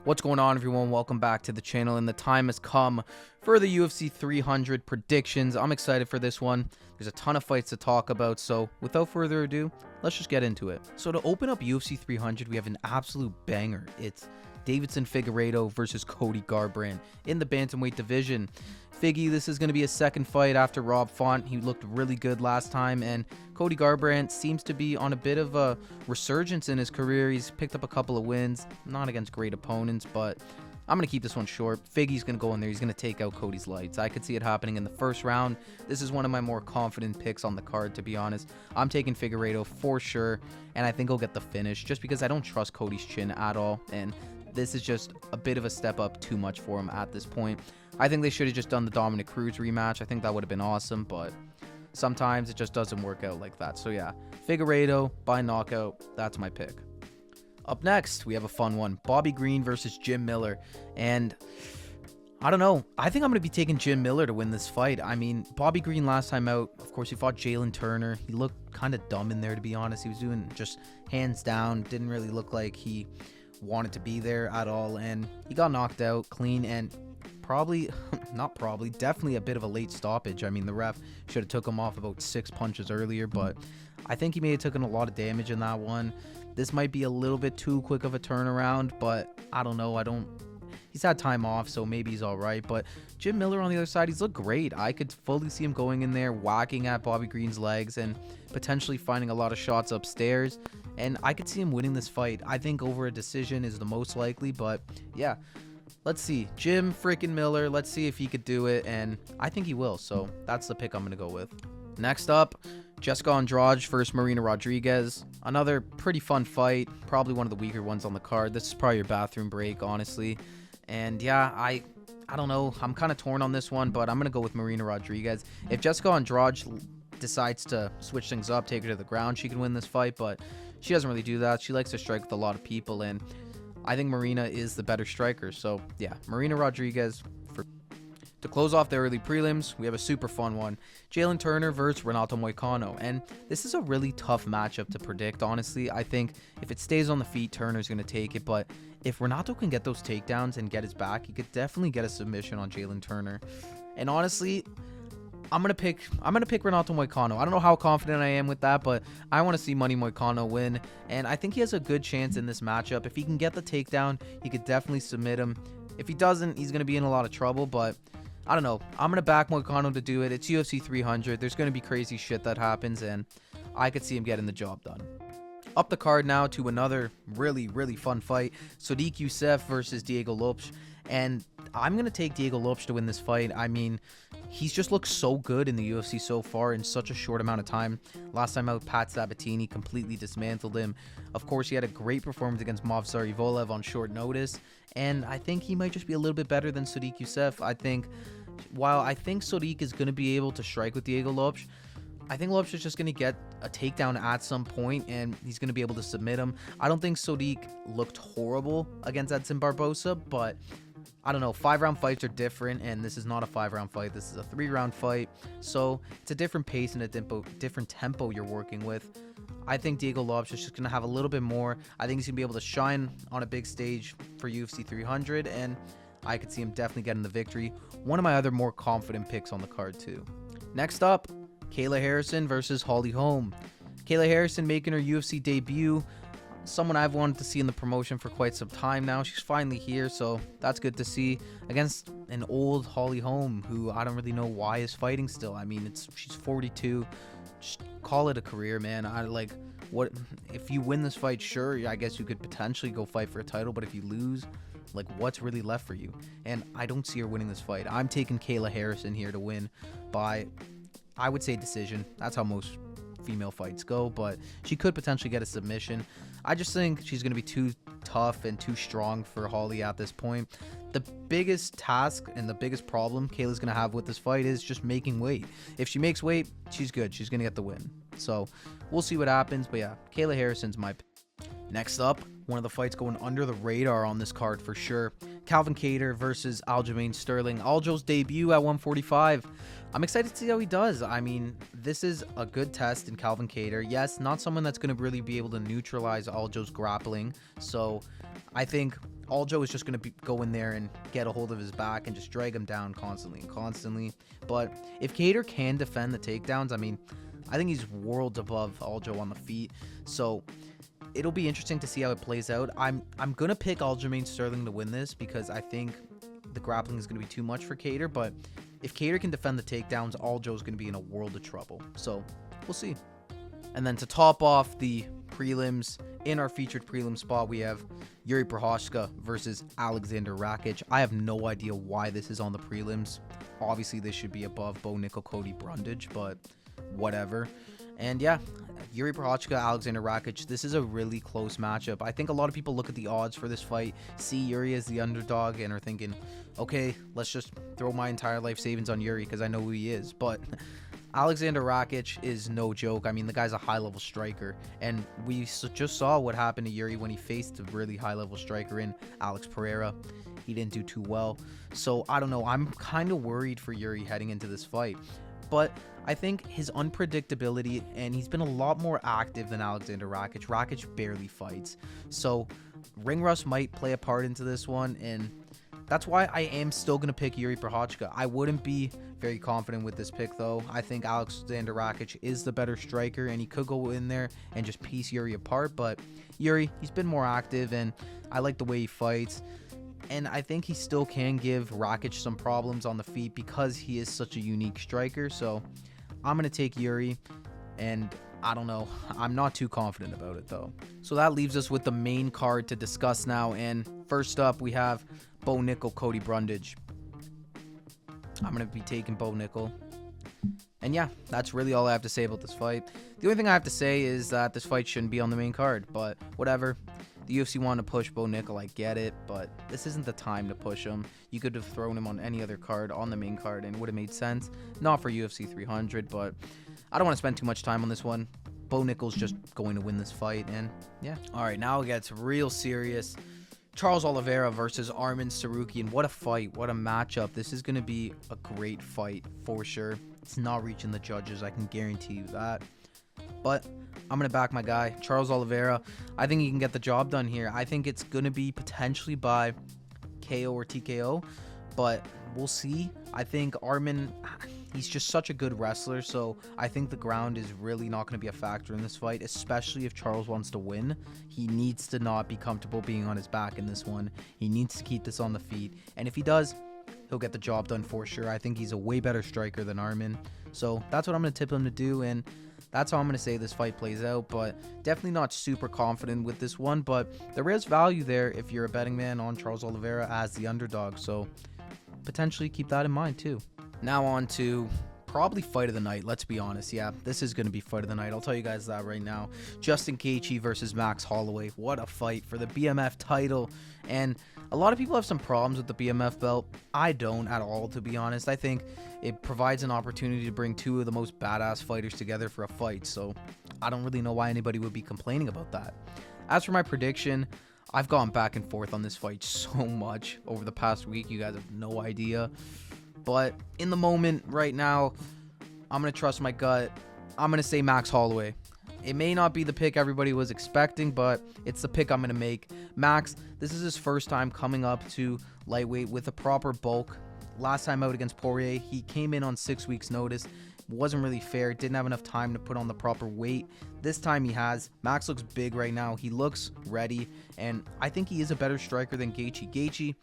What's going on, everyone? Welcome back to the channel, and the time has come for the UFC 300 predictions. I'm excited for this one. There's a ton of fights to talk about, so without further ado, let's just get into it. So to open up UFC 300, we have an absolute banger. It's Deiveson Figueiredo versus Cody Garbrandt in the bantamweight division. Figgy, this is going to be a second fight after Rob Font. He looked really good last time, and Cody Garbrandt seems to be on a bit of a resurgence in his career. He's picked up a couple of wins, not against great opponents, but I'm going to keep this one short. Figgy's going to go in there. He's going to take out Cody's lights. I could see it happening in the first round. This is one of my more confident picks on the card, to be honest. I'm taking Figueiredo for sure, and I think he'll get the finish just because I don't trust Cody's chin at all, and this is just a bit of a step up too much for him at this point. I think they should have just done the Dominic Cruz rematch. I think that would have been awesome, but sometimes it just doesn't work out like that. So yeah, Figueiredo by knockout. That's my pick. Up next, we have a fun one. Bobby Green versus Jim Miller. And I don't know. I think I'm going to be taking Jim Miller to win this fight. I mean, Bobby Green last time out, of course, he fought Jalen Turner. He looked kind of dumb in there, to be honest. He was doing just hands down. Didn't really look like he wanted to be there at all. And he got knocked out clean, and definitely a bit of a late stoppage. I mean, the ref should have took him off about 6 punches earlier, but I think he may have taken a lot of damage in that one. This might be a little bit too quick of a turnaround, but I don't know. He's had time off, so maybe he's all right. But Jim Miller on the other side, he's looked great. I could fully see him going in there, whacking at Bobby Green's legs, and potentially finding a lot of shots upstairs. And I could see him winning this fight. I think over a decision is the most likely, but yeah. Let's see. Jim freaking Miller. Let's see if he could do it, and I think he will, so that's the pick I'm going to go with. Next up, Jessica Andrade versus Marina Rodriguez. Another pretty fun fight. Probably one of the weaker ones on the card. This is probably your bathroom break, honestly. And yeah, I don't know. I'm kind of torn on this one, but I'm going to go with Marina Rodriguez. If Jessica Andrade decides to switch things up, take her to the ground, she can win this fight, but she doesn't really do that. She likes to strike with a lot of people, and I think Marina is the better striker. So yeah, Marina Rodriguez. To close off the early prelims, we have a super fun one. Jalen Turner versus Renato Moicano. And this is a really tough matchup to predict, honestly. I think if it stays on the feet, Turner's going to take it. But if Renato can get those takedowns and get his back, he could definitely get a submission on Jalen Turner. And honestly, I'm gonna pick Renato Moicano. I don't know how confident I am with that, but I want to see Money Moicano win, and I think he has a good chance in this matchup. If he can get the takedown, he could definitely submit him. If he doesn't, he's gonna be in a lot of trouble, but I don't know. I'm gonna back Moicano to do it. It's UFC 300. There's gonna be crazy shit that happens, and I could see him getting the job done. Up the card now to another really, really fun fight. Sodiq Yusuff versus Diego Lopes. And I'm going to take Diego Lopes to win this fight. I mean, he's just looked so good in the UFC so far in such a short amount of time. Last time out, Pat Sabatini completely dismantled him. Of course, he had a great performance against Movsar Evloev on short notice. And I think he might just be a little bit better than Sodiq Yusuff. While I think Sodiq is going to be able to strike with Diego Lopes, I think Lopes is just going to get a takedown at some point, and he's going to be able to submit him. I don't think Sodiq looked horrible against Edson Barbosa, but I don't know. 5-round fights are different, and this is not a 5-round fight. This is a 3-round fight, so it's a different pace and a different tempo you're working with. I think Diego Lopes is just going to have a little bit more. I think he's going to be able to shine on a big stage for UFC 300, and I could see him definitely getting the victory. One of my other more confident picks on the card, too. Next up, Kayla Harrison versus Holly Holm. Kayla Harrison making her UFC debut. Someone I've wanted to see in the promotion for quite some time now. She's finally here, so that's good to see. Against an old Holly Holm, who I don't really know why is fighting still. I mean, she's 42. Just call it a career, man. What if you win this fight? Sure, I guess you could potentially go fight for a title, but if you lose, what's really left for you? And I don't see her winning this fight. I'm taking Kayla Harrison here to win by, I would say, decision. That's how most female fights go, but she could potentially get a submission. I just think she's going to be too tough and too strong for Holly at this point. The biggest task and the biggest problem Kayla's going to have with this fight is just making weight. If she makes weight, she's good. She's going to get the win. So we'll see what happens, but yeah, Kayla Harrison's my pick. Next up, one of the fights going under the radar on this card for sure. Calvin Kattar versus Aljamain Sterling. Aljo's debut at 145. I'm excited to see how he does. I mean, this is a good test in Calvin Kattar. Yes, not someone that's going to really be able to neutralize Aljo's grappling. So I think Aljo is just going to go in there and get a hold of his back and just drag him down constantly and constantly. But if Kattar can defend the takedowns, I mean, I think he's worlds above Aljo on the feet. So it'll be interesting to see how it plays out. I'm going to pick Aljamain Sterling to win this because I think the grappling is going to be too much for Kattar. But if Kattar can defend the takedowns, Aljo is going to be in a world of trouble. So we'll see. And then to top off the prelims, in our featured prelim spot, we have Yuri Prochazka versus Alexander Rakic. I have no idea why this is on the prelims. Obviously, this should be above Bo Nickel, Cody Brundage, but whatever. And yeah, Yuri Prochazka, Alexander Rakic, this is a really close matchup. I think a lot of people look at the odds for this fight, see Yuri as the underdog, and are thinking, okay, let's just throw my entire life savings on Yuri because I know who he is. But Alexander Rakic is no joke. I mean, the guy's a high-level striker, and we just saw what happened to Yuri when he faced a really high-level striker in Alex Pereira. He didn't do too well. So, I don't know. I'm kind of worried for Yuri heading into this fight. But I think his unpredictability, and he's been a lot more active than Alexander Rakic. Rakic barely fights. So, ring rust might play a part into this one, and that's why I am still going to pick Yuri Prochazka. I wouldn't be very confident with this pick, though. I think Alexander Rakic is the better striker, and he could go in there and just piece Yuri apart. But Yuri, he's been more active, and I like the way he fights. And I think he still can give Rakic some problems on the feet because he is such a unique striker. So I'm going to take Yuri, and I don't know. I'm not too confident about it, though. So that leaves us with the main card to discuss now. And first up, we have Bo Nickel, Cody Brundage. I'm going to be taking Bo Nickel. And yeah, that's really all I have to say about this fight. The only thing I have to say is that this fight shouldn't be on the main card, but whatever. The UFC wanted to push Bo Nickel, I get it, but this isn't the time to push him. You could have thrown him on any other card on the main card and it would have made sense. Not for UFC 300, but I don't want to spend too much time on this one. Bo Nickel's just going to win this fight, and yeah. All right, now it gets real serious. Charles Oliveira versus Arman Tsarukyan. What a fight. What a matchup. This is going to be a great fight for sure. It's not reaching the judges. I can guarantee you that. But I'm going to back my guy, Charles Oliveira. I think he can get the job done here. I think it's going to be potentially by KO or TKO, but we'll see. I think Arman, he's just such a good wrestler, so I think the ground is really not going to be a factor in this fight, especially if Charles wants to win. He needs to not be comfortable being on his back in this one. He needs to keep this on the feet, and if he does, he'll get the job done for sure. I think he's a way better striker than Arman, so that's what I'm going to tip him to do, and that's how I'm going to say this fight plays out, but definitely not super confident with this one, but there is value there if you're a betting man on Charles Oliveira as the underdog, so potentially keep that in mind too. Now on to probably fight of the night, let's be honest. Yeah, this is going to be fight of the night. I'll tell you guys that right now. Justin Gaethje versus Max Holloway. What a fight for the BMF title. And a lot of people have some problems with the BMF belt. I don't at all, to be honest. I think it provides an opportunity to bring two of the most badass fighters together for a fight. So I don't really know why anybody would be complaining about that. As for my prediction, I've gone back and forth on this fight so much over the past week. You guys have no idea. But in the moment right now, I'm going to trust my gut. I'm going to say Max Holloway. It may not be the pick everybody was expecting, but it's the pick I'm going to make. Max, this is his first time coming up to lightweight with a proper bulk. Last time out against Poirier, he came in on 6 weeks notice. Wasn't really fair. Didn't have enough time to put on the proper weight. This time he has. Max looks big right now. He looks ready, and I think he is a better striker than Gaethje. Gaethje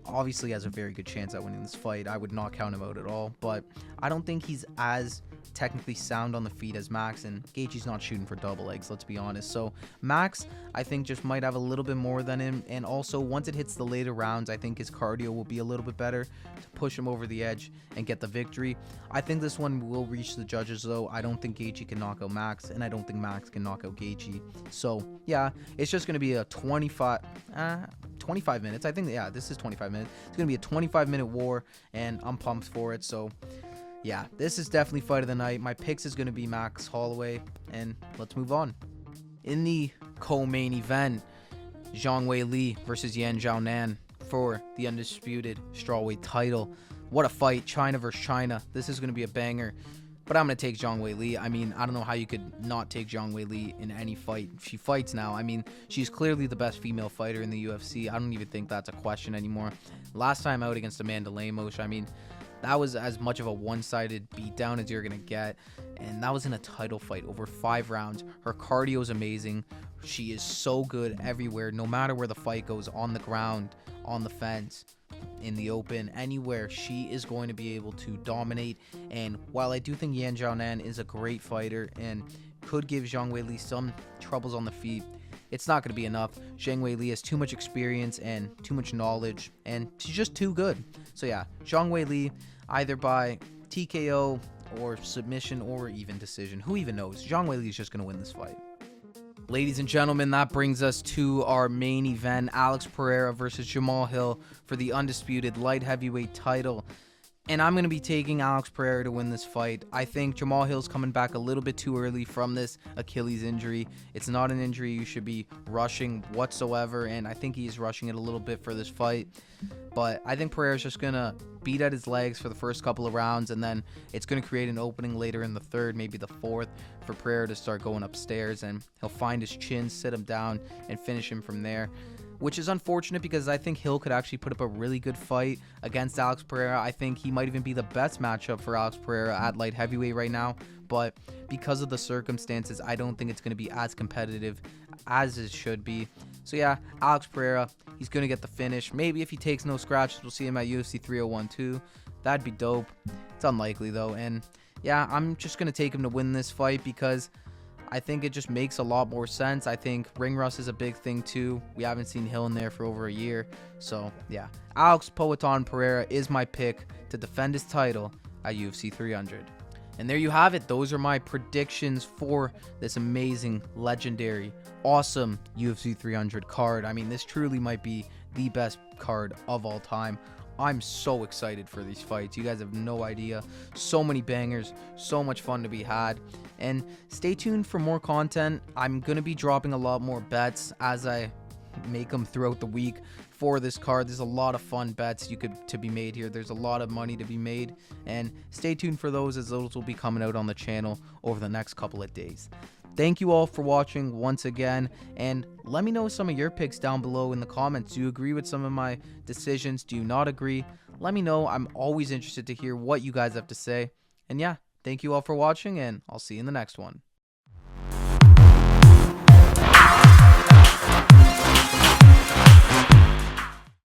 obviously has a very good chance at winning this fight. I would not count him out at all, but I don't think he's as technically sound on the feet as Max, and Gaethje's not shooting for double legs, let's be honest. So Max, I think, just might have a little bit more than him, and also once it hits the later rounds, I think his cardio will be a little bit better to push him over the edge and get the victory. I think this one will reach the judges, though. I don't think Gaethje can knock out Max, and I don't think Max can knock out Gaethje. So yeah, it's just going to be a 25 minutes. I think, yeah, this is 25 minutes. It's going to be a 25-minute war, and I'm pumped for it. So yeah, this is definitely fight of the night. My picks is going to be Max Holloway, and let's move on. In the co-main event, Zhang Wei Li versus Yan Xiaonan. for the undisputed strawweight title. What a fight, China versus China. This is going to be a banger. But I'm going to take Zhang Weili. I mean, I don't know how you could not take Zhang Weili in any fight. She fights now. I mean, she's clearly the best female fighter in the UFC. I don't even think that's a question anymore. Last time out against Amanda Lemos, I mean, that was as much of a one-sided beatdown as you're going to get. And that was in a title fight over 5 rounds. Her cardio is amazing. She is so good everywhere, no matter where the fight goes, on the ground, on the fence, in the open, anywhere. She is going to be able to dominate. And while I do think Yan Xiaonan is a great fighter and could give Zhang Weili some troubles on the feet, it's not going to be enough. Zhang Weili has too much experience and too much knowledge, and she's just too good. So yeah, Zhang Weili, either by TKO or submission or even decision. Who even knows? Zhang Weili is just going to win this fight. Ladies and gentlemen, that brings us to our main event, Alex Pereira versus Jamal Hill for the undisputed light heavyweight title. And I'm going to be taking Alex Pereira to win this fight. I think Jamal Hill's coming back a little bit too early from this Achilles injury. It's not an injury you should be rushing whatsoever, and I think he's rushing it a little bit for this fight. But I think Pereira's just going to beat at his legs for the first couple of rounds, and then it's going to create an opening later in the third, maybe the fourth, for Pereira to start going upstairs, and he'll find his chin, sit him down, and finish him from there. Which is unfortunate because I think Hill could actually put up a really good fight against Alex Pereira. I think he might even be the best matchup for Alex Pereira at light heavyweight right now. But because of the circumstances, I don't think it's going to be as competitive as it should be. So yeah, Alex Pereira, he's going to get the finish. Maybe if he takes no scratches, we'll see him at UFC 301 too. That'd be dope. It's unlikely though. And yeah, I'm just going to take him to win this fight because I think it just makes a lot more sense. I think ring rust is a big thing too. We haven't seen Hill in there for over a year. So yeah, Alex Poatan Pereira is my pick to defend his title at UFC 300. And there you have it. Those are my predictions for this amazing, legendary, awesome UFC 300 card. I mean, this truly might be the best card of all time. I'm so excited for these fights. You guys have no idea. So many bangers, so much fun to be had. And stay tuned for more content. I'm going to be dropping a lot more bets as I make them throughout the week for this card. There's a lot of fun bets to be made here. There's a lot of money to be made. And stay tuned for those, as those will be coming out on the channel over the next couple of days. Thank you all for watching once again, and let me know some of your picks down below in the comments. Do you agree with some of my decisions? Do you not agree? Let me know. I'm always interested to hear what you guys have to say. And yeah, thank you all for watching, and I'll see you in the next one.